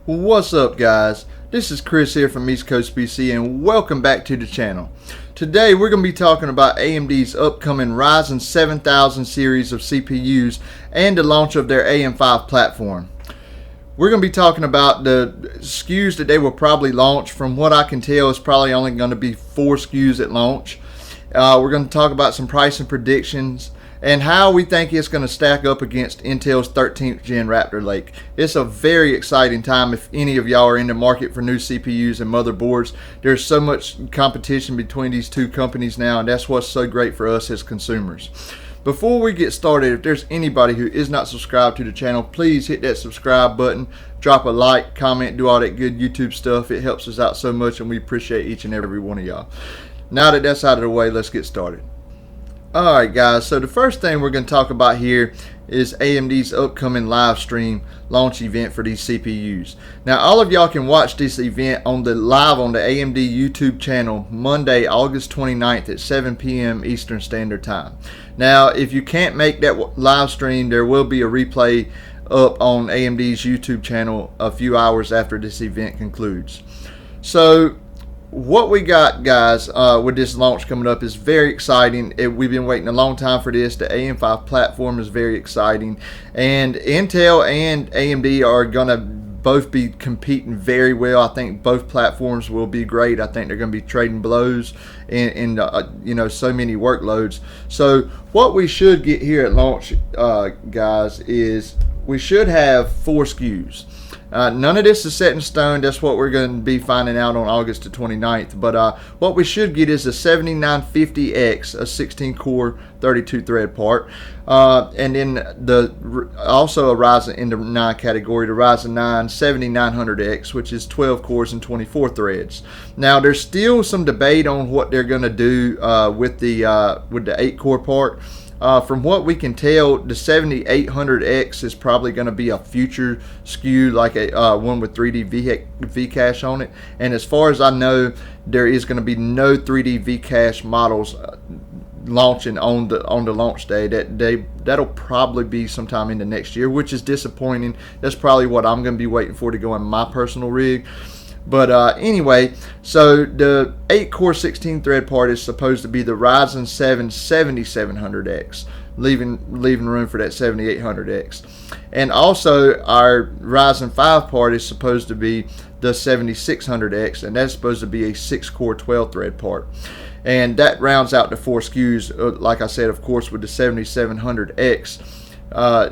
What's up, guys? This is Chris here from East Coast PC, and welcome back to the channel. Today we're going to be talking about AMD's upcoming Ryzen 7000 series of CPUs and the launch of their AM5 platform. We're going to be talking about the SKUs that they will probably launch. From what I can tell, it's probably only going to be 4 SKUs at launch. We're going to talk about some pricing predictions and how we think it's going to stack up against Intel's 13th gen Raptor Lake. It's a very exciting time if any of y'all are in the market for new CPUs and motherboards. There's so much competition between these two companies now, and that's what's so great for us as consumers. Before we get started, if there's anybody who is not subscribed to the channel, please hit that subscribe button, drop a like, comment, do all that good YouTube stuff. It helps us out so much, and we appreciate each and every one of y'all. Now that that's out of the way, let's get started. Alright guys, so the first thing we're going to talk about here is AMD's upcoming live stream launch event for these CPUs. Now all of y'all can watch this event live on the AMD YouTube channel Monday, August 29th at 7 p.m. Eastern Standard Time. Now if you can't make that live stream, there will be a replay up on AMD's YouTube channel a few hours after this event concludes. So what we got, guys, with this launch coming up is very exciting. We've been waiting a long time for this. The AM5 platform is very exciting, and Intel and AMD are gonna both be competing very well. I think both platforms will be great. I think they're going to be trading blows in so many workloads. So what we should get here at launch, guys, is we should have 4 SKUs. None of this is set in stone. That's what we're going to be finding out on August the 29th. But what we should get is a 7950X, a 16-core, 32-thread part. And then also a Ryzen in the 9 category, the Ryzen 9 7900X, which is 12 cores and 24 threads. Now, there's still some debate on what they're going to do with the 8-core part. From what we can tell, the 7800X is probably going to be a future SKU, like a one with 3D V-cache on it. And as far as I know, there is going to be no 3D V-cache models launching on the launch day. That'll probably be sometime in the next year, which is disappointing. That's probably what I'm going to be waiting for to go in my personal rig. But anyway, so the 8-core 16-thread part is supposed to be the Ryzen 7 7700X, leaving room for that 7800X. And also our Ryzen 5 part is supposed to be the 7600X, and that's supposed to be a 6-core 12-thread part. And that rounds out the 4 SKUs. Like I said, of course, with the 7700X,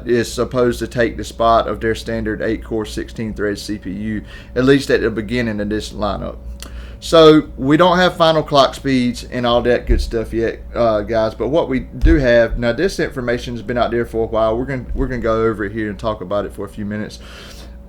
is supposed to take the spot of their standard 8-core 16-thread CPU, at least at the beginning of this lineup. So we don't have final clock speeds and all that good stuff yet, guys. But what we do have now, this information has been out there for a while. We're gonna go over it here and talk about it for a few minutes.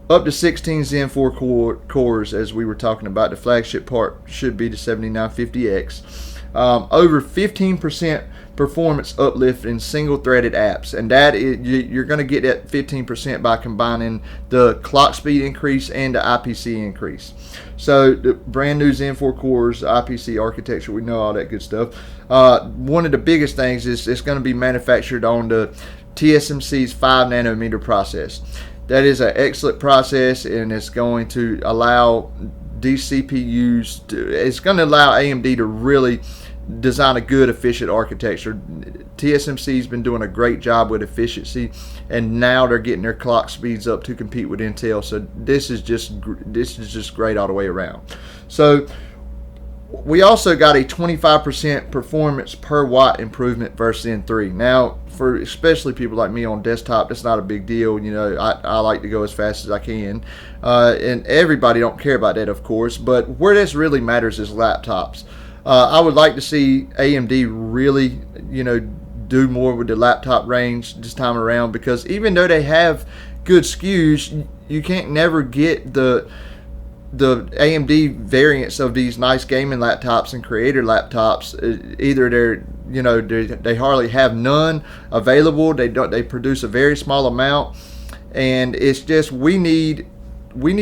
Up to 16 Zen 4 cores, as we were talking about. The flagship part should be the 7950X. Over 15% performance uplift in single-threaded apps, and that is, you're going to get that 15% by combining the clock speed increase and the IPC increase. So the brand new Zen 4 cores, IPC architecture, we know all that good stuff. One of the biggest things is it's going to be manufactured on the TSMC's 5 nanometer process. That is an excellent process, and it's going to allow these CPUs it's going to allow AMD to really design a good, efficient architecture. TSMC's been doing a great job with efficiency, and now they're getting their clock speeds up to compete with Intel. So this is just great all the way around. So we also got a 25% performance per watt improvement versus Zen 3. Now, for especially people like me on desktop, that's not a big deal. You know, I like to go as fast as I can, and everybody don't care about that, of course. But where this really matters is laptops. I would like to see AMD really, do more with the laptop range this time around, because even though they have good SKUs, you can't never get the AMD variants of these nice gaming laptops and creator laptops. Either they hardly have none available. They produce a very small amount, and it's just we need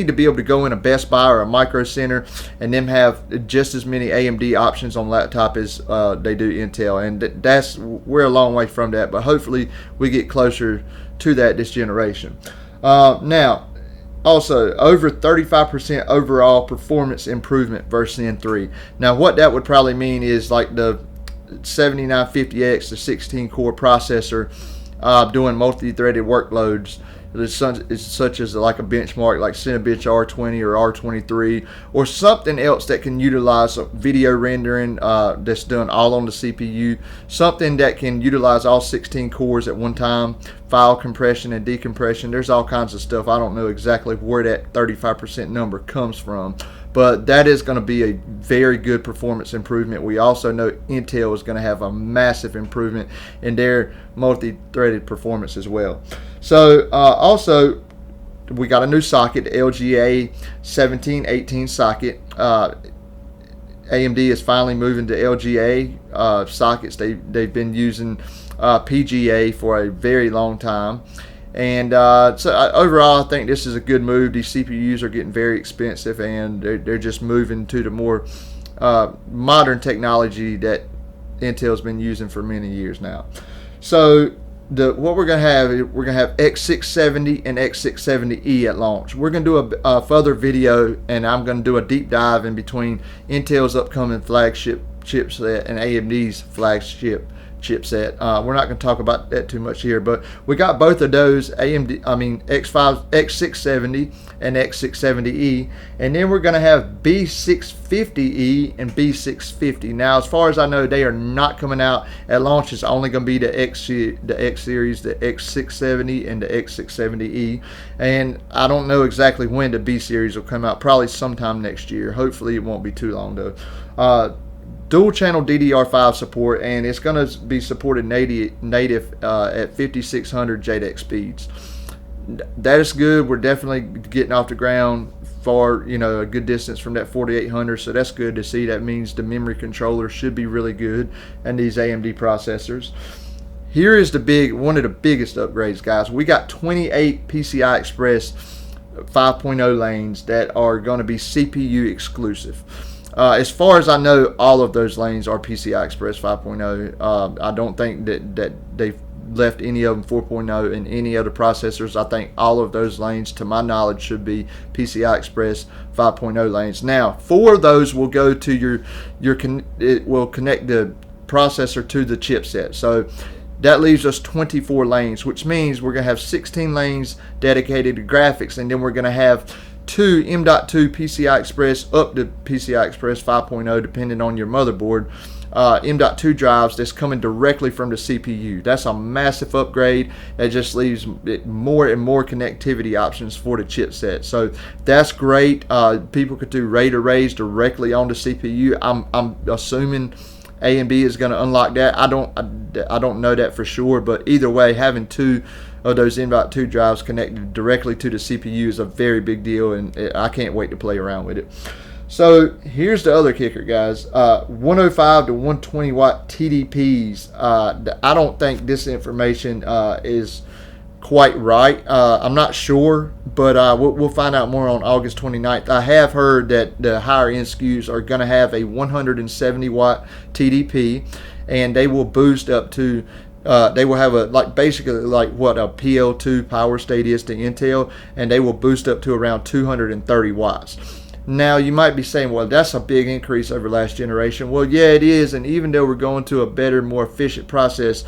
to be able to go in a Best Buy or a Micro Center and them have just as many AMD options on laptop as they do Intel, and we're a long way from that, but hopefully we get closer to that this generation. Now, Also, over 35% overall performance improvement versus N3. Now, what that would probably mean is like the 7950X, the 16-core processor, doing multi-threaded workloads, such as like a benchmark like Cinebench R20 or R23, or something else that can utilize video rendering that's done all on the CPU, something that can utilize all 16 cores at one time, file compression and decompression. There's all kinds of stuff. I don't know exactly where that 35% number comes from, but that is going to be a very good performance improvement. We also know Intel is going to have a massive improvement in their multi-threaded performance as well. So also, we got a new socket, the LGA 1718 socket. AMD is finally moving to LGA sockets. They've been using PGA for a very long time. And so overall, I think this is a good move. These CPUs are getting very expensive, and they're just moving to the more modern technology that Intel's been using for many years now. So what we're going to have X670 and X670E at launch. We're going to do a further video, and I'm going to do a deep dive in between Intel's upcoming flagship chipset and AMD's flagship chipset. We're not going to talk about that too much here, but we got both of those X670 and X670E, and then we're going to have B650E and B650. Now, as far as I know, they are not coming out at launch. It's only going to be the X series, the X670 and the X670E, and I don't know exactly when the B series will come out. Probably sometime next year. Hopefully, it won't be too long though. Dual channel DDR5 support, and it's going to be supported native at 5600 JEDEC speeds. That is good. We're definitely getting off the ground far, a good distance from that 4800, so that's good to see. That means the memory controller should be really good, and these AMD processors. Here is one of the biggest upgrades, guys. We got 28 PCI Express 5.0 lanes that are going to be CPU exclusive. As far as I know, all of those lanes are PCI Express 5.0. I don't think that they've left any of them 4.0 in any other processors. I think all of those lanes, to my knowledge, should be PCI Express 5.0 lanes. Now, 4 of those will go to it will connect the processor to the chipset. So that leaves us 24 lanes, which means we're going to have 16 lanes dedicated to graphics, and then we're going to have 2 M.2 PCI Express up to PCI Express 5.0, depending on your motherboard, M.2 drives that's coming directly from the CPU. That's a massive upgrade. That just leaves it more and more connectivity options for the chipset. So that's great. People could do RAID arrays directly on the CPU. I'm assuming AMD is going to unlock that. I don't know that for sure, but either way, having 2 of those M.2 drives connected directly to the CPU is a very big deal, and I can't wait to play around with it. So here's the other kicker, guys. 105 to 120 watt TDPs. I don't think this information is quite right. I'm not sure, but we'll find out more on August 29th. I have heard that the higher end SKUs are going to have a 170 watt TDP, and they will boost up to they will have basically what a PL2 power state is to Intel, and they will boost up to around 230 watts. Now, you might be saying, well, that's a big increase over last generation. Well, yeah, it is, and even though we're going to a better, more efficient process,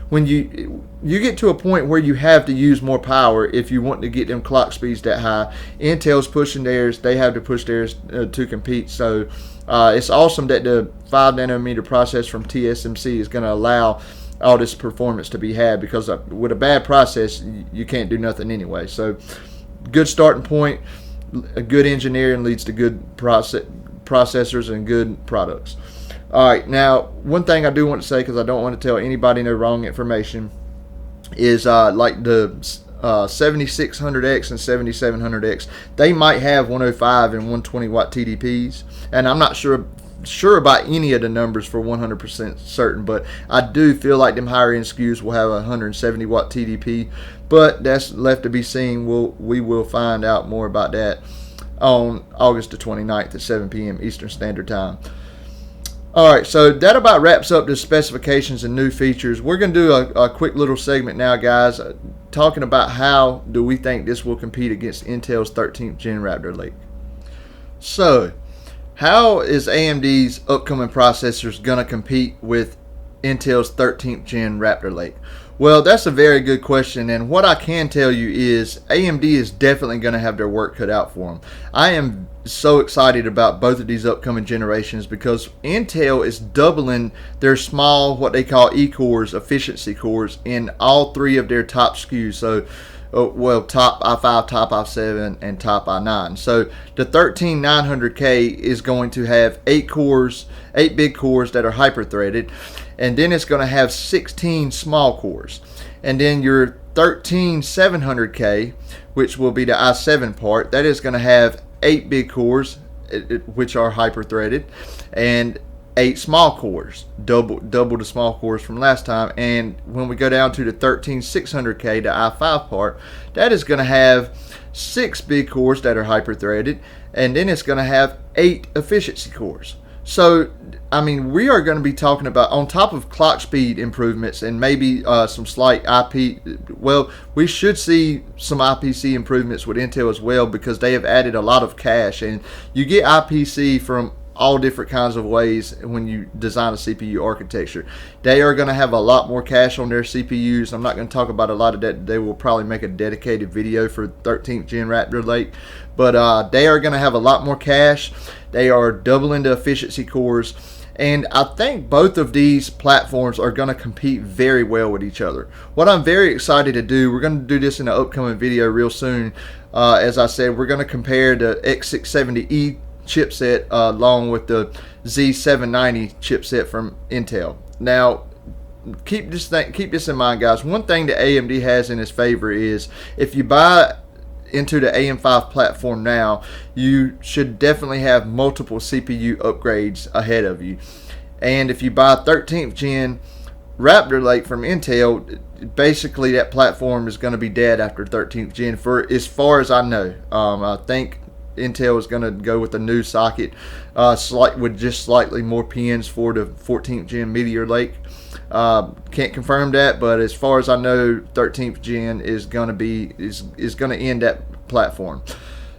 when you get to a point where you have to use more power if you want to get them clock speeds that high, Intel's pushing theirs. They have to push theirs to compete. So it's awesome that the 5 nanometer process from TSMC is going to allow all this performance to be had, because with a bad process, you can't do nothing anyway. So good starting point. A good engineering leads to good processors and good products. All right, now one thing I do want to say, because I don't want to tell anybody no wrong information, is like the 7600X and 7700X, they might have 105 and 120 watt TDPs, and I'm not sure about any of the numbers for 100% certain, but I do feel like them higher end SKUs will have a 170 watt TDP, but that's left to be seen. We will find out more about that on August the 29th at 7 p.m. Eastern Standard Time. All right, so that about wraps up the specifications and new features. We're going to do a quick little segment now, guys, talking about how do we think this will compete against Intel's 13th Gen Raptor Lake. So, how is AMD's upcoming processors going to compete with Intel's 13th Gen Raptor Lake? Well, that's a very good question, and what I can tell you is AMD is definitely going to have their work cut out for them. I am so excited about both of these upcoming generations because Intel is doubling their small, what they call E-cores, efficiency cores, in all three of their top SKUs. So, top i5, top i7, and top i9. So the 13900K is going to have 8 big cores that are hyper-threaded, and then it's going to have 16 small cores. And then your 13700K, which will be the i7 part, that is going to have 8 big cores, which are hyper-threaded, and 8 small cores, double the small cores from last time. And when we go down to the 13600K, the i5 part, that is going to have 6 big cores that are hyper-threaded, and then it's going to have 8 efficiency cores. So, I mean, we are going to be talking about, on top of clock speed improvements and maybe some slight we should see some IPC improvements with Intel as well, because they have added a lot of cache, and you get IPC from all different kinds of ways when you design a CPU architecture. They are going to have a lot more cache on their CPUs. I'm not going to talk about a lot of that. They will probably make a dedicated video for 13th Gen Raptor Lake, but they are going to have a lot more cache. They are doubling the efficiency cores, and I think both of these platforms are going to compete very well with each other. What I'm very excited to do, we're going to do this in an upcoming video real soon. As I said, we're going to compare the X670E chipset along with the Z790 chipset from Intel. Now, keep this in mind, guys. One thing that AMD has in its favor is if you buy into the AM5 platform now, you should definitely have multiple CPU upgrades ahead of you. And if you buy 13th Gen Raptor Lake from Intel, basically that platform is going to be dead after 13th Gen, for as far as I know. I think Intel is going to go with a new socket with just slightly more pins for the 14th Gen Meteor Lake. Can't confirm that, but as far as I know, 13th Gen is going to end that platform.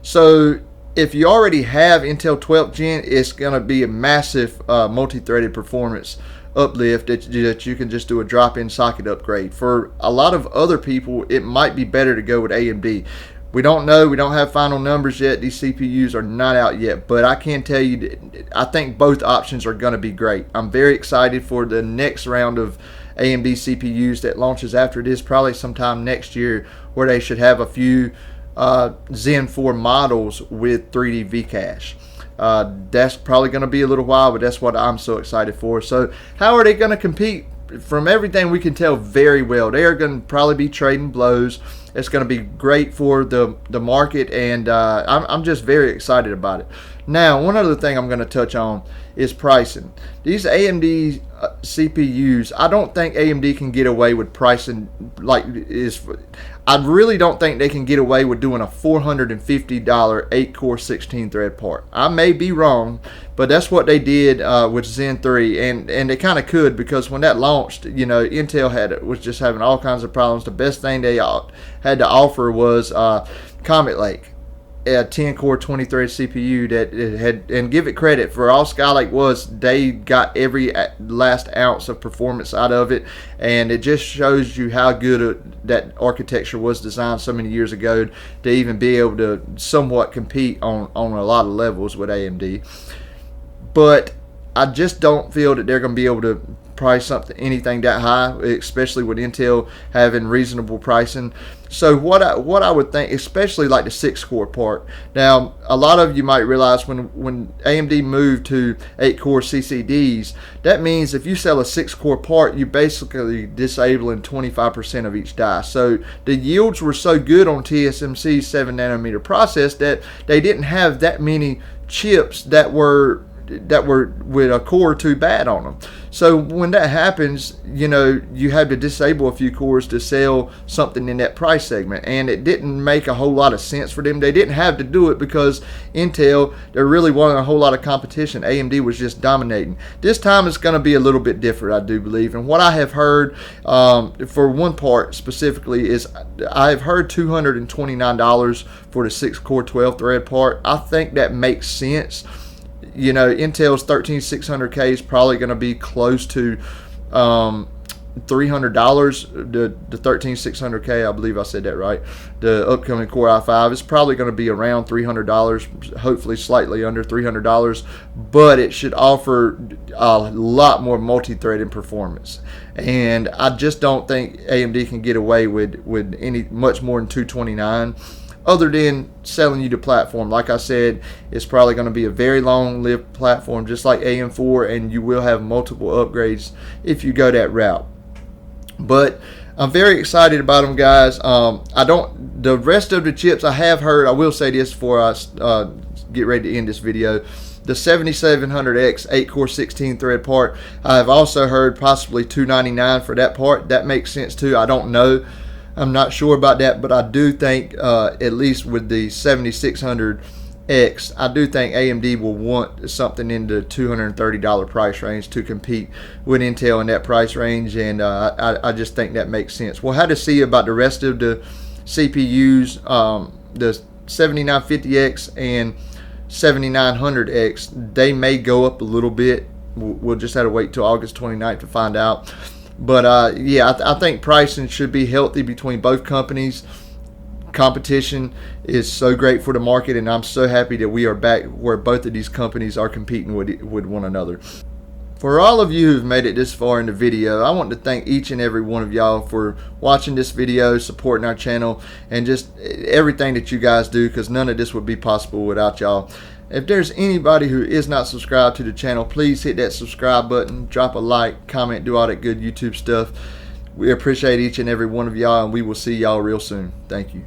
So if you already have Intel 12th Gen, it's going to be a massive multi-threaded performance uplift that you can just do a drop-in socket upgrade. For a lot of other people, it might be better to go with AMD. We don't know. We don't have final numbers yet. These CPUs are not out yet. But I can tell you that I think both options are going to be great. I'm very excited for the next round of AMD CPUs that launches after this, probably sometime next year, where they should have a few Zen 4 models with 3D V-Cache. That's probably going to be a little while, but that's what I'm so excited for. So how are they going to compete? From everything we can tell, very well. They are going to probably be trading blows. It's going to be great for the market, and I'm just very excited about it. Now, one other thing I'm going to touch on is pricing. These AMD CPUs, I don't think AMD can get away with pricing I really don't think they can get away with doing a $450 8-core 16-thread part. I may be wrong, but that's what they did with Zen 3, and they kind of could, because when that launched, Intel was just having all kinds of problems. The best thing they had to offer was Comet Lake, a 10-core 20-thread CPU that it had, and give it credit for all Skylake was, they got every last ounce of performance out of it, and it just shows you how good that architecture was designed so many years ago to even be able to somewhat compete on a lot of levels with AMD. But I just don't feel that they're going to be able to price anything that high, especially with Intel having reasonable pricing. So what I would think, especially like the 6-core part. Now, a lot of you might realize when AMD moved to 8-core CCDs, that means if you sell a 6-core part, you're basically disabling 25% of each die. So the yields were so good on TSMC's 7nm process that they didn't have that many chips that were that were with a core or two bad on them. So when that happens, you know, you have to disable a few cores to sell something in that price segment, and it didn't make a whole lot of sense for them. They didn't have to do it because Intel, there really wasn't a whole lot of competition. AMD was just dominating. This time it's going to be a little bit different, I do believe. And what I have heard, for one part specifically, is I have heard $229 for the 6-core 12-thread part. I think that makes sense. You know, Intel's 13600K is probably going to be close to $300. The 13600K, I believe I said that right. The upcoming Core i5 is probably going to be around $300, hopefully slightly under $300, but it should offer a lot more multi-threading performance. And I just don't think AMD can get away with any much more than $229. Other than selling you the platform. Like I said, it's probably going to be a very long-lived platform, just like AM4, and you will have multiple upgrades if you go that route. But I'm very excited about them, guys. The rest of the chips I have heard, I will say this before I get ready to end this video. The 7700X 8-core 16-thread part, I have also heard possibly $299 for that part. That makes sense too. I don't know. I'm not sure about that, but I do think, at least with the 7600X, I do think AMD will want something in the $230 price range to compete with Intel in that price range, and I just think that makes sense. We'll have to see about the rest of the CPUs, the 7950X and 7900X. They may go up a little bit. We'll just have to wait till August 29th to find out. But yeah, I think pricing should be healthy between both companies. Competition is so great for the market, and I'm so happy that we are back where both of these companies are competing with one another. For all of you who've made it this far in the video, I want to thank each and every one of y'all for watching this video, supporting our channel, and just everything that you guys do, because none of this would be possible without y'all. If there's anybody who is not subscribed to the channel, please hit that subscribe button, drop a like, comment, do all that good YouTube stuff. We appreciate each and every one of y'all, and we will see y'all real soon. Thank you.